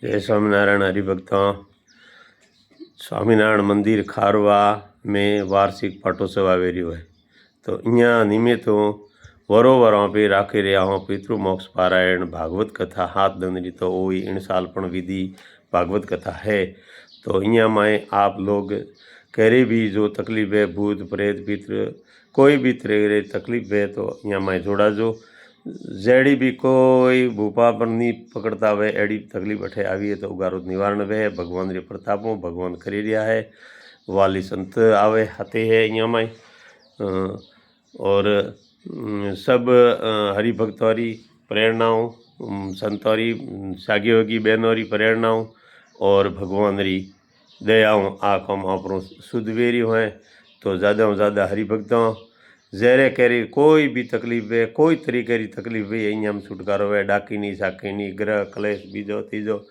जय स्वामीनारायण हरिभक्तों। स्वामीनारायण मंदिर खारवा में वार्षिक पाटोत्सव आवे रह्यो है। तो अँ निमित्त वरो वरों पे राखी रहा हूँ पितृमोक्ष पारायण भागवत कथा हाथ दंडरी। तो वो इन साल पण विधि भागवत कथा है। तो अँ में आप लोग करे भी जो तकलीफ है भूत प्रेत पितृ कोई भी तरह की तकलीफ है तो अँ में जोड़ा जो जेड़ी भी कोई भूपा पर नहीं पकड़ता हुए एड़ी तकलीफ अठे आई है तो उगारो निवारण वे भगवान रे प्रतापों भगवान करी रहा है। वाली संत आवे हाथे है यहाँ में और सब हरिभक्तोरी प्रेरणाओं संतोरी सागियोगी बहनोरी प्रेरणाओं और भगवान री दयाओं आ कम आपरो सुधवेरी है। तो ज़्यादा से ज़्यादा हरिभक्तों जहरे करी कोई भी तकलीफ है कोई तरीके की तकलीफ है अँ छुटकारो है डाकिनी साकिनी ग्रह क्लेश बीजो तीजो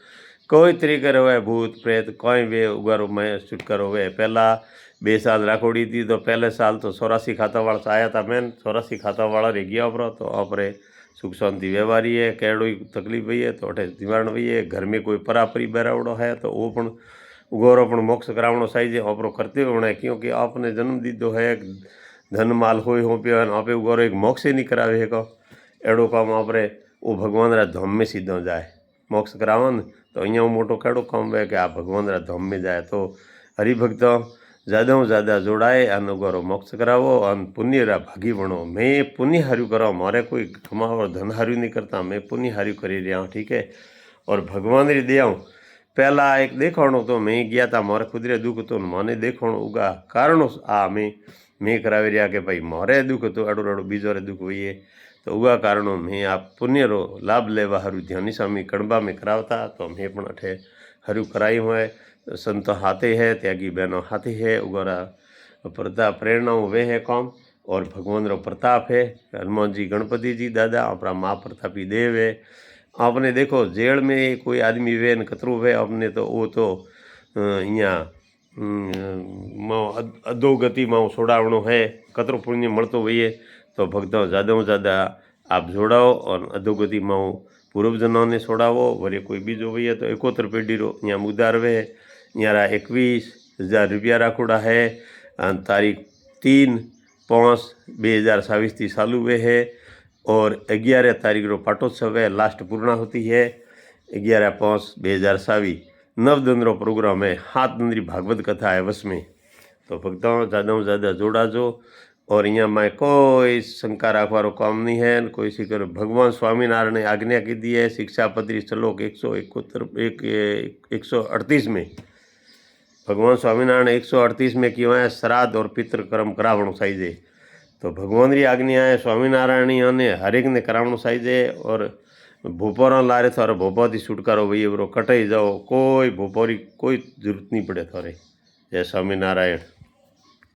कोई तरीके है भूत प्रेत कोई भी उगारो में छुटकारो है। पहला 2 साल राखोड़ी थी तो पहले साल तो 84 खाता वाला आया था मैन 84 खाता वाला रह गया अपरो तो आपरे सुख शांति व्यवहारी है कैडो तकलीफ हुई है तो अठे निवारण हुई है। घर में कोई परापरी बहरावड़ो है तो वो पण उगोरो पण मोक्ष करावणो चाहिए आपरो करते होना क्योंकि आपने जन्म दीधो है धन माल हो पे आपे उगोरो एक मोक्ष ही नहीं करावे को एड़ो काम आपरे वो भगवान रा धाम में सीधो जाए मोक्ष करावन तो अँ मोटो केड़ो काम है कि आप भगवान रा धाम में जाए। तो हरिभक्तों ज़्यादा से ज़्यादा जोड़ाए अन उगोरो मोक्ष करावो अन पुण्य रा भागी बनो। मैं पुण्य हार्यू कराओ मारे कोई कमाओ धन हार्यू नहीं करता मैं पुण्य हार्यू करी रहा हूँ ठीक है। और भगवान री दयाऊँ पहला एक देखो तो मैं गया था मारे खुद रे दुख तो मैंने देखो उगा कारण आ मैं करावी रहा कि भाई मारे दुख तो अड़ो अड़ो बीजो रे दुख हुई है तो उगा कारणों मैं आप पुण्य रो लाभ लेवा हरू ध्यानी स्वामी कड़बा में करावता तो मैं पण अठे हरू कराई हुए संत हाथे है त्यागी बहनों हाथे है उगारा प्रताप प्रेरणाओं वे है कौम और भगवान रो प्रताप है। हनुमान जी गणपति जी दादा अपना माँ प्रतापी देव है। आपने देखो जेल में कोई आदमी वे न कतरो वे आपने तो वो तो यहाँ अधोगति में छोड़ावणो है कतरो पुण्य मळतो हुए तो भक्तों ज़्यादा से ज़्यादा आप जोड़ाओ और अधोगति में पूर्वजनों ने छोड़ावो वरी कोई बीजो हुई तो 71 पेढ़ी रो यहाँ उदार वे यहाँ 21,000 रुपया राखोड़ा है। तारीख 3/5/2024 थी चालू वे है और 11 तारीख रो पाटोत्सव है लास्ट पूर्णा होती है 11/5/2024 9 दिन रो प्रोग्राम है 7 दिन री भागवत कथा है वश में। तो भक्तों ज़्यादा से ज़्यादा जोड़ा जो और यहाँ में कोई शंका रखवारो काम नहीं है कोई सीकर भगवान स्वामीनारायण ने आज्ञा की दी है शिक्षापत्री श्लोक 138 में भगवान स्वामीनारायण 138 में क्यों है श्राद्ध और पितृ कर्म करावणो चाहिए। तो भगवान री आज्ञा है स्वामीनारायण ने हरेक ने करावणो चाहिए और भूपोरा लारे थारे भोपा थी छुटकारो भाई वो कटाई जाओ कोई भूपोरी कोई जरूरत नहीं पड़े थारे। जय स्वामीनारायण।